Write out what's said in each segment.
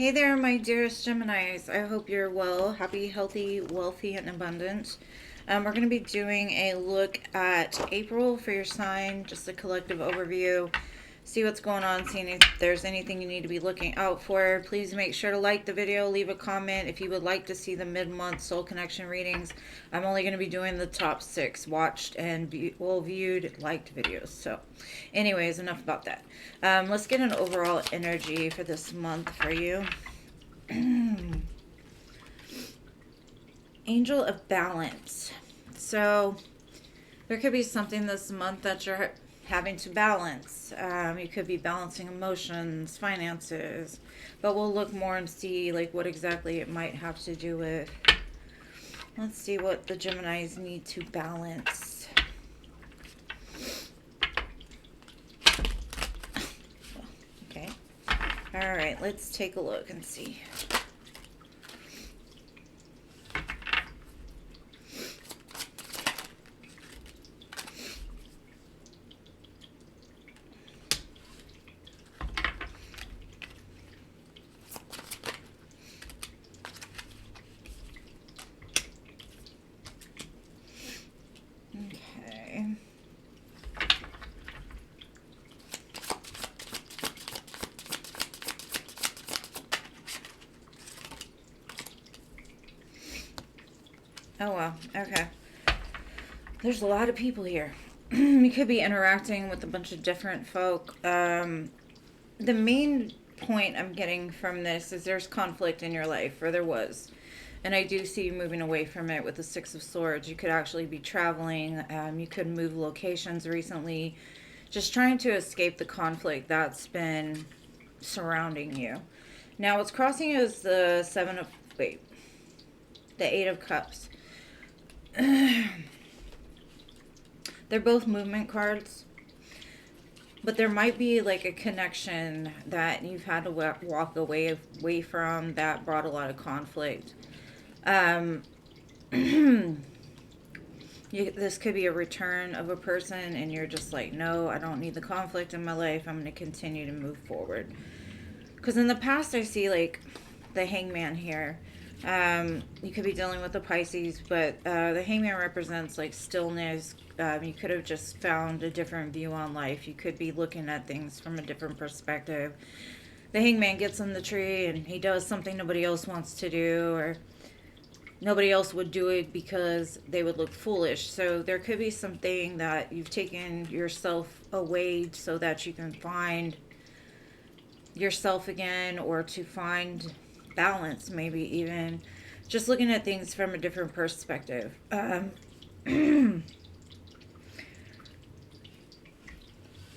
Hey there, my dearest Geminis. I hope you're well, happy, healthy, wealthy, and abundant. We're going to be doing a look at April for your sign, just a collective overview. See what's going on, seeing if there's anything you need to be looking out for. Please make sure to like the video, leave a comment if you would like to see the mid-month soul connection readings. I'm only going to be doing the top 6 watched and viewed, liked videos. So anyways, enough about that. Let's get an overall energy for this month for you. Angel of Balance. So there could be something this month that you're having to balance. You could be balancing emotions, finances, but we'll look more and see like what exactly it might have to do with. Let's see what the Geminis need to balance. Okay. All right, let's take a look and see. Okay. Oh, wow. Okay. There's a lot of people here. You could be interacting with a bunch of different folk. The main point I'm getting from this is there's conflict in your life, or there was. And I do see you moving away from it with the Six of Swords. You could actually be traveling. You could move locations recently. Just trying to escape the conflict that's been surrounding you. Now, what's crossing you is the the Eight of Cups. They're both movement cards, but there might be like a connection that you've had to walk away from that brought a lot of conflict. This could be a return of a person and you're just like, no, I don't need the conflict in my life. I'm going to continue to move forward. Because in the past, I see like the Hangman here. You could be dealing with the Pisces, but the Hangman represents like stillness. You could have just found a different view on life. You could be looking at things from a different perspective. The Hangman gets on the tree and he does something nobody else wants to do, or nobody else would do it because they would look foolish. So there could be something that you've taken yourself away so that you can find yourself again, or to find balance, maybe even just looking at things from a different perspective.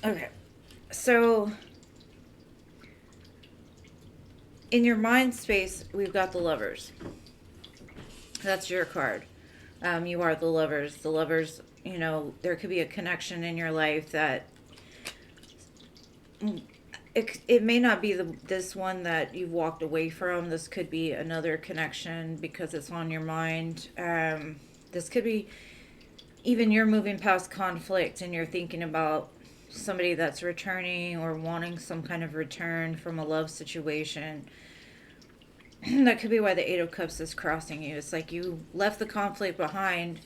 Okay, so in your mind space, we've got the Lovers. That's your card. You are the Lovers. The Lovers, you know, there could be a connection in your life that it may not be this one that you've walked away from. This could be another connection because it's on your mind. This could be even you're moving past conflict and you're thinking about somebody that's returning or wanting some kind of return from a love situation. That could be why the Eight of Cups is crossing you. It's like you left the conflict behind,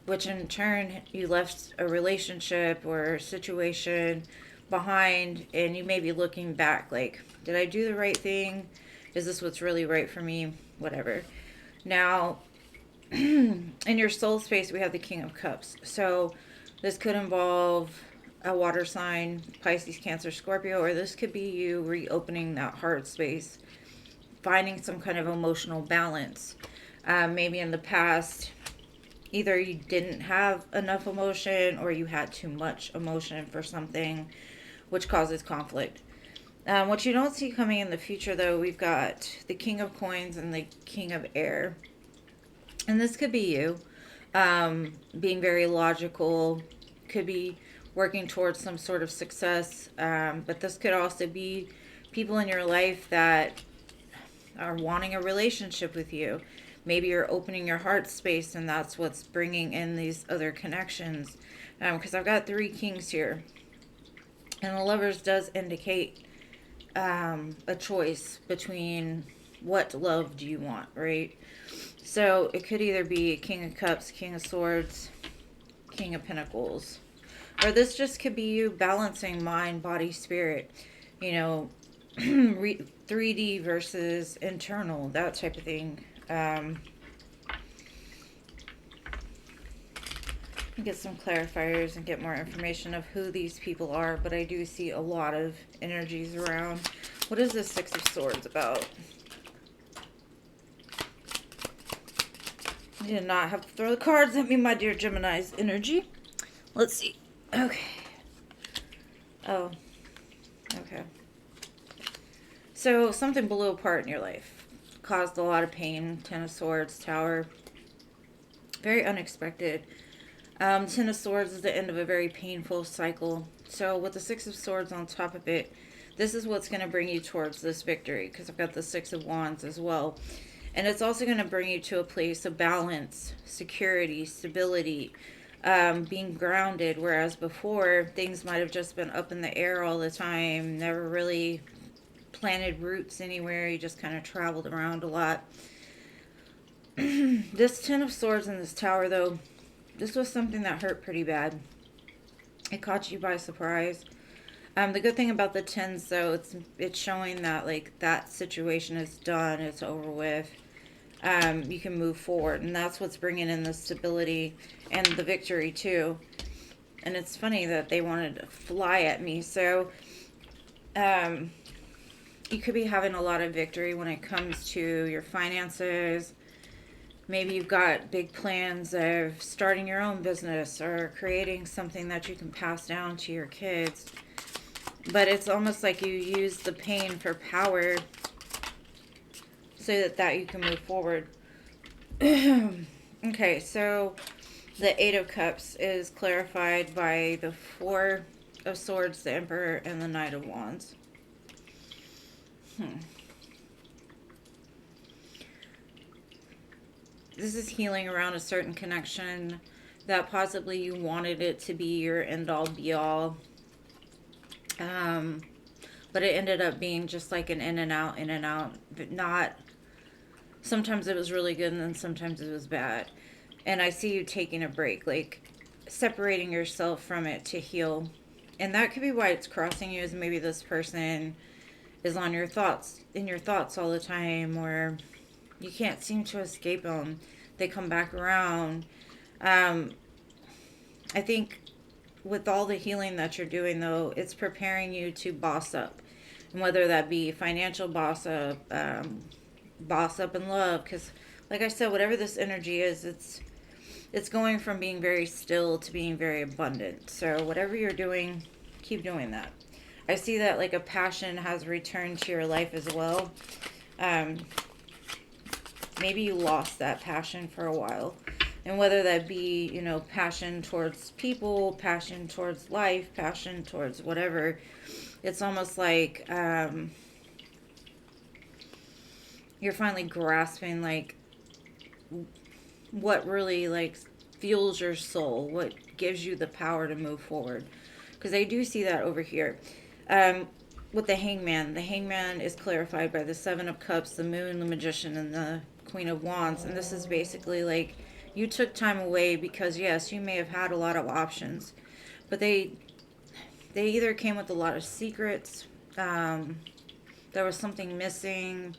which in turn you left a relationship or a situation behind, and you may be looking back like, did I do the right thing? Is this what's really right for me? Whatever. Now, in your soul space, we have the King of Cups. So this could involve a water sign, Pisces, Cancer, Scorpio, or this could be you reopening that heart space, finding some kind of emotional balance. Maybe in the past, either you didn't have enough emotion or you had too much emotion for something, which causes conflict. What you don't see coming in the future, though, we've got the King of Coins and the King of Air. And this could be you being very logical, could be working towards some sort of success, but this could also be people in your life that are wanting a relationship with you. Maybe you're opening your heart space and that's what's bringing in these other connections. Because I've got 3 kings here. And the Lovers does indicate a choice between what love do you want, right? So it could either be King of Cups, King of Swords, King of Pentacles. Or this just could be you balancing mind, body, spirit. You know, 3D versus internal, that type of thing. Get some clarifiers and get more information of who these people are, but I do see a lot of energies around. What is this Six of Swords about? You did not have to throw the cards at me, my dear Gemini's energy. Let's see. Okay. Oh. Okay. So, something blew apart in your life. Caused a lot of pain. Ten of Swords, Tower. Very unexpected. Ten of Swords is the end of a very painful cycle. So, with the Six of Swords on top of it, this is what's going to bring you towards this victory. Because I've got the Six of Wands as well. And it's also going to bring you to a place of balance, security, stability, being grounded. Whereas before, things might have just been up in the air all the time, never really planted roots anywhere. You just kind of traveled around a lot. This Ten of Swords in this Tower, though, this was something that hurt pretty bad. It caught you by surprise. The good thing about the tens, though, it's showing that, like, that situation is done, it's over with. You can move forward, and that's what's bringing in the stability and the victory, too. And it's funny that they wanted to fly at me, so you could be having a lot of victory when it comes to your finances. Maybe you've got big plans of starting your own business or creating something that you can pass down to your kids. But it's almost like you use the pain for power so that you can move forward. Okay, so the Eight of Cups is clarified by the Four of Swords, the Emperor, and the Knight of Wands. This is healing around a certain connection that possibly you wanted it to be your end-all, be-all. But it ended up being just like an in and out, but not... Sometimes it was really good and then sometimes it was bad. And I see you taking a break, like separating yourself from it to heal. And that could be why it's crossing you, is maybe this person is on your thoughts, in your thoughts all the time, or you can't seem to escape them. They come back around. I think with all the healing that you're doing, though, it's preparing you to boss up. And whether that be financial boss up in love. Because, like I said, whatever this energy is, it's going from being very still to being very abundant. So whatever you're doing, keep doing that. I see that like a passion has returned to your life as well. Maybe you lost that passion for a while. And whether that be, you know, passion towards people, passion towards life, passion towards whatever, it's almost like you're finally grasping, like, what really, like, fuels your soul, what gives you the power to move forward. Because I do see that over here. With the Hangman is clarified by the Seven of Cups, the Moon, the Magician, and the Queen of Wands. And this is basically like you took time away because, yes, you may have had a lot of options, but they either came with a lot of secrets, there was something missing,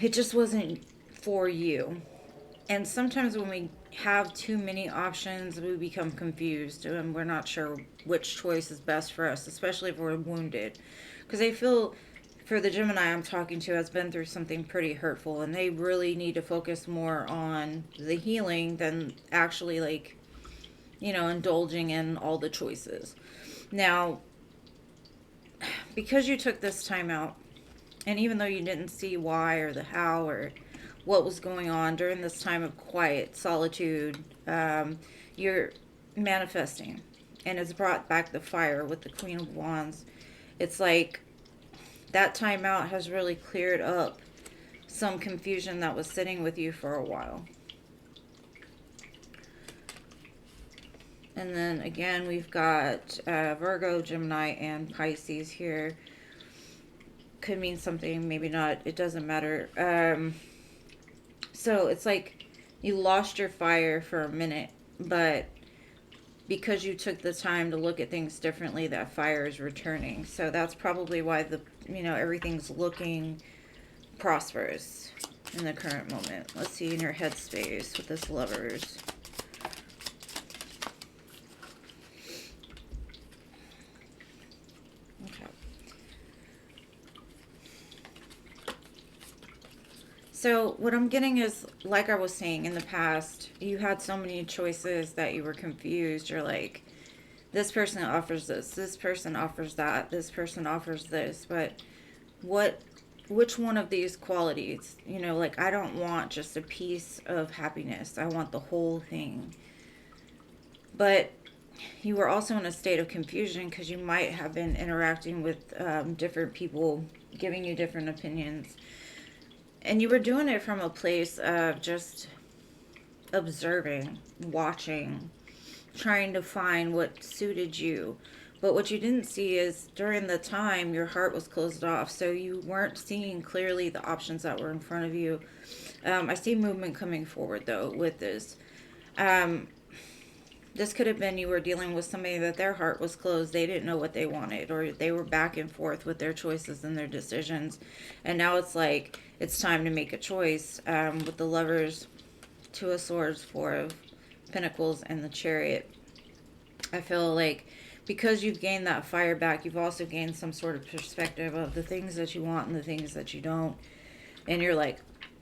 it just wasn't for you. And sometimes when we have too many options, we become confused and we're not sure which choice is best for us, especially if we're wounded. Because I feel for the Gemini I'm talking to has been through something pretty hurtful, and they really need to focus more on the healing than actually, like, you know, indulging in all the choices. Now, because you took this time out, and even though you didn't see why or the how or what was going on during this time of quiet solitude, you're manifesting, and it's brought back the fire with the Queen of Wands. It's like that time out has really cleared up some confusion that was sitting with you for a while. And then again, we've got Virgo, Gemini, and Pisces here. could mean something, maybe not. It doesn't matter. So it's like you lost your fire for a minute, but because you took the time to look at things differently, that fire is returning. So that's probably why everything's looking prosperous in the current moment. Let's see in your headspace with this Lovers. Okay. So what I'm getting is, like I was saying in the past, you had so many choices that you were confused. You're like, this person offers this person offers that, this person offers this, but which one of these qualities, like, I don't want just a piece of happiness. I want the whole thing. But you were also in a state of confusion because you might have been interacting with different people, giving you different opinions. And you were doing it from a place of just observing, watching, trying to find what suited you. But what you didn't see is during the time your heart was closed off, so you weren't seeing clearly the options that were in front of you. I see movement coming forward though with this. This could have been you were dealing with somebody that their heart was closed. They didn't know what they wanted, or they were back and forth with their choices and their decisions. And now it's like it's time to make a choice. With the Lovers, Two of Swords, Four of Pentacles, and the Chariot. I feel like because you've gained that fire back, you've also gained some sort of perspective of the things that you want and the things that you don't. And you're like,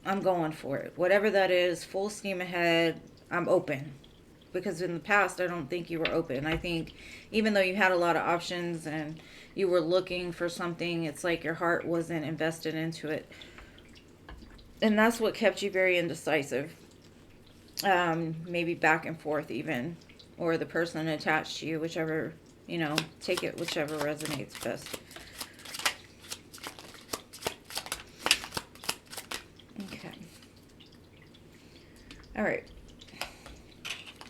I'm going for it. Whatever that is, full steam ahead. I'm open. Because in the past, I don't think you were open. I think even though you had a lot of options and you were looking for something, it's like your heart wasn't invested into it. And that's what kept you very indecisive. Maybe back and forth even. Or the person attached to you, whichever, take it whichever resonates best. Okay. All right.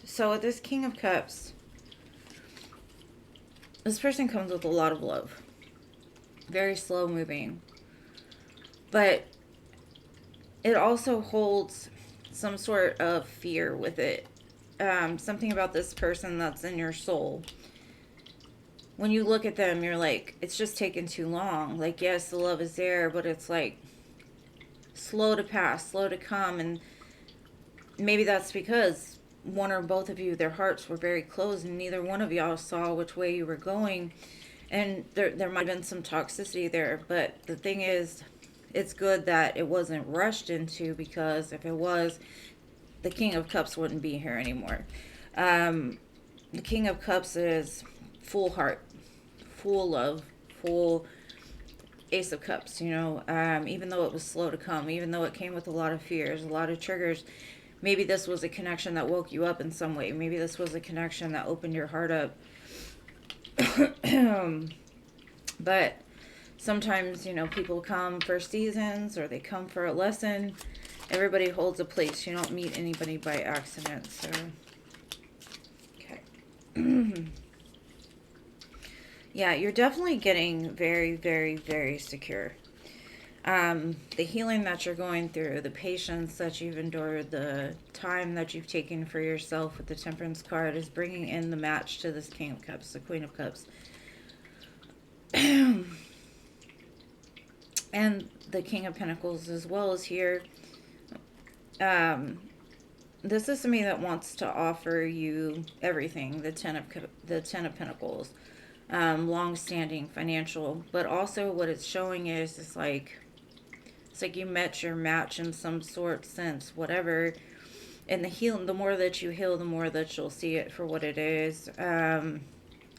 So with this King of Cups, this person comes with a lot of love. Very slow moving. But it also holds some sort of fear with it. Something about this person that's in your soul. When you look at them, you're like, it's just taking too long. Like, yes, the love is there, but it's like slow to pass, slow to come. And maybe that's because one or both of you, their hearts were very closed and neither one of y'all saw which way you were going. And there might have been some toxicity there. But the thing is, it's good that it wasn't rushed into, because if it was, the King of Cups wouldn't be here anymore. The King of Cups is full heart, full love, full Ace of Cups, even though it was slow to come, even though it came with a lot of fears, a lot of triggers. Maybe this was a connection that woke you up in some way. Maybe this was a connection that opened your heart up. But sometimes, people come for seasons or they come for a lesson. Everybody holds a place. You don't meet anybody by accident. So, okay. Yeah, you're definitely getting very, very, very secure. The healing that you're going through, the patience that you've endured, the time that you've taken for yourself with the Temperance card is bringing in the match to this King of Cups, the Queen of Cups. And the King of Pentacles as well is here. This is somebody that wants to offer you everything. The Ten of Pentacles, long-standing financial, but also what it's showing is it's like you met your match in some sort, sense, whatever. And the healing, the more that you heal, the more that you'll see it for what it is. And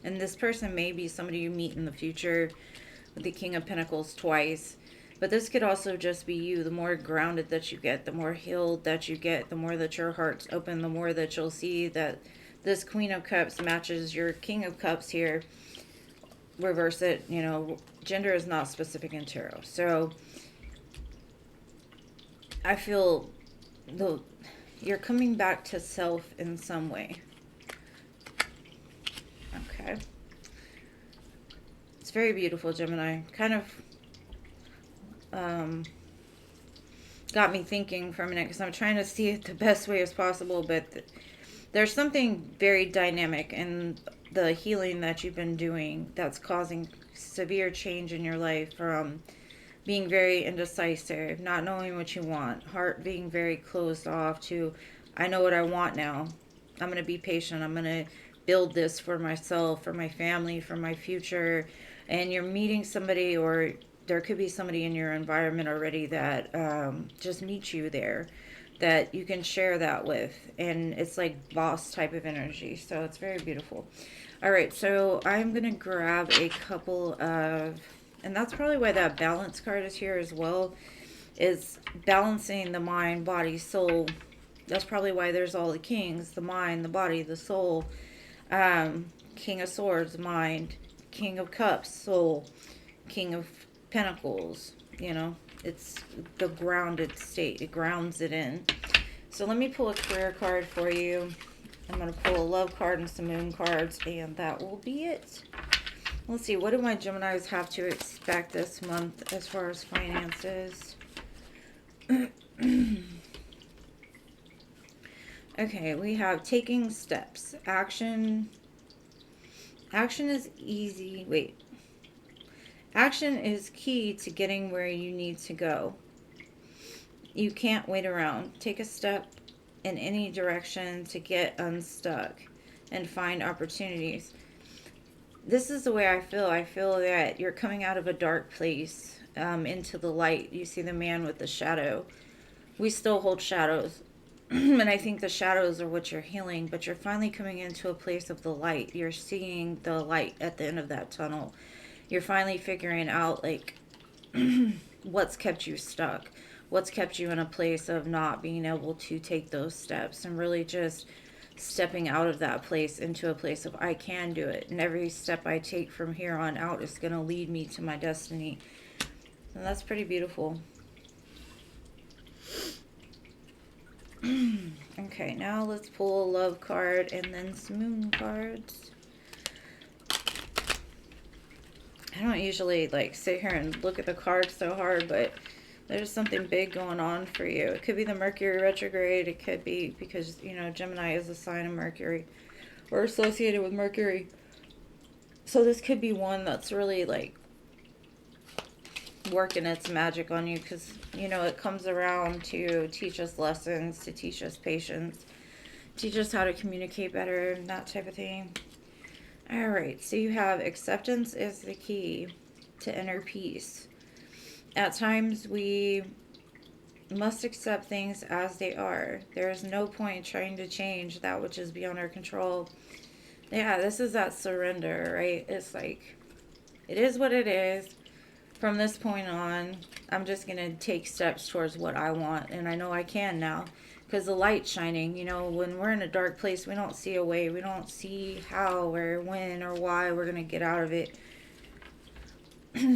this person may be somebody you meet in the future with the King of Pentacles twice. But this could also just be you. The more grounded that you get, the more healed that you get, the more that your heart's open, the more that you'll see that this Queen of Cups matches your King of Cups here. Reverse it, gender is not specific in tarot. So I feel you're coming back to self in some way. Okay. It's very beautiful, Gemini. Kind of got me thinking for a minute because I'm trying to see it the best way as possible. But there's something very dynamic in the healing that you've been doing that's causing severe change in your life, from being very indecisive, not knowing what you want, heart being very closed off, to I know what I want now. I'm going to be patient. I'm going to build this for myself, for my family, for my future. And you're meeting somebody, or there could be somebody in your environment already that just meets you there, that you can share that with. And it's like boss type of energy. So it's very beautiful. All right, so I'm going to grab a couple of, and that's probably why that balance card is here as well, is balancing the mind, body, soul. That's probably why there's all the kings: the mind, the body, the soul. King of Swords, mind. King of Cups, soul. King of Pentacles, you know, it's the grounded state. It grounds it in. So let me pull a career card for you. I'm going to pull a love card and some moon cards, and that will be it. Let's see, what do my Geminis have to expect this month as far as finances? Okay, we have taking steps. Action. Action is easy. Wait. Action is key to getting where you need to go. You can't wait around. Take a step in any direction to get unstuck and find opportunities. This is the way I feel. I feel that you're coming out of a dark place into the light. You see the man with the shadow. We still hold shadows. And I think the shadows are what you're healing, but you're finally coming into a place of the light. You're seeing the light at the end of that tunnel. You're finally figuring out, like, what's kept you stuck, what's kept you in a place of not being able to take those steps, and really just stepping out of that place into a place of I can do it, and every step I take from here on out is going to lead me to my destiny. And that's pretty beautiful. Okay, now let's pull a love card and then some moon cards. I don't usually like sit here and look at the cards so hard, but there's something big going on for you. It could be the Mercury Retrograde. It could be because, you know, Gemini is a sign of Mercury or associated with Mercury. So this could be one that's really like working its magic on you, because, you know, it comes around to teach us lessons, to teach us patience, teach us how to communicate better, and that type of thing. All right, so you have acceptance is the key to inner peace. At times we must accept things as they are. There is no point trying to change that which is beyond our control. Yeah, this is that surrender, right? It's like, it is what it is. From this point on, I'm just going to take steps towards what I want. And I know I can now, because the light's shining. You know, when we're in a dark place, we don't see a way. We don't see how or when or why we're going to get out of it.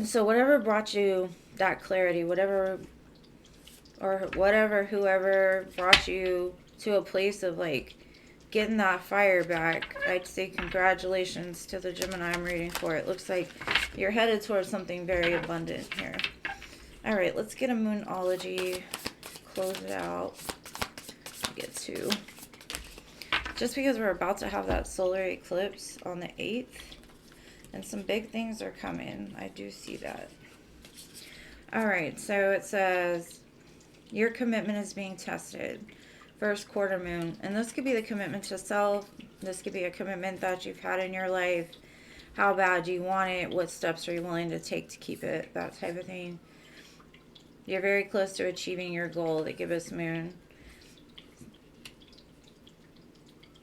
So whatever brought you that clarity, whoever brought you to a place of like getting that fire back, I'd say congratulations to the Gemini I'm reading for. It looks like you're headed towards something very abundant here. All right, let's get a moonology, close it out. Get to, just because we're about to have that solar eclipse on the 8th, and some big things are coming. I do see that. All right, so it says your commitment is being tested. First quarter moon, and this could be the commitment to self. This could be a commitment that you've had in your life. How bad do you want it? What steps are you willing to take to keep it? That type of thing. You're very close to achieving your goal, the gibbous moon.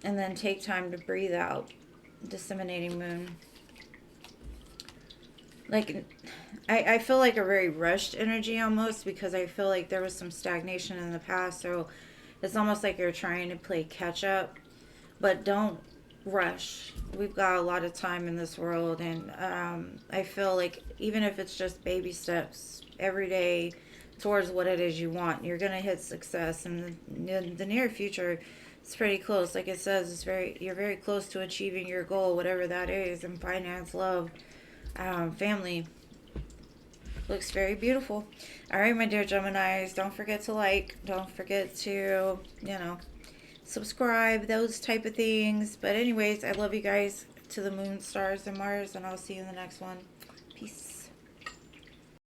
And then take time to breathe out, disseminating moon. Like, I feel like a very rushed energy almost, because I feel like there was some stagnation in the past. So it's almost like you're trying to play catch up, but don't rush. We've got a lot of time in this world, and I feel like even if it's just baby steps every day towards what it is you want, you're gonna hit success. And the near future, it's pretty close. Like it says, you're very close to achieving your goal, whatever that is, in finance, love, family. Looks very beautiful. All right, my dear Geminis, don't forget to like. Don't forget to, subscribe, those type of things. But anyways, I love you guys to the moon, stars, and Mars, and I'll see you in the next one. Peace.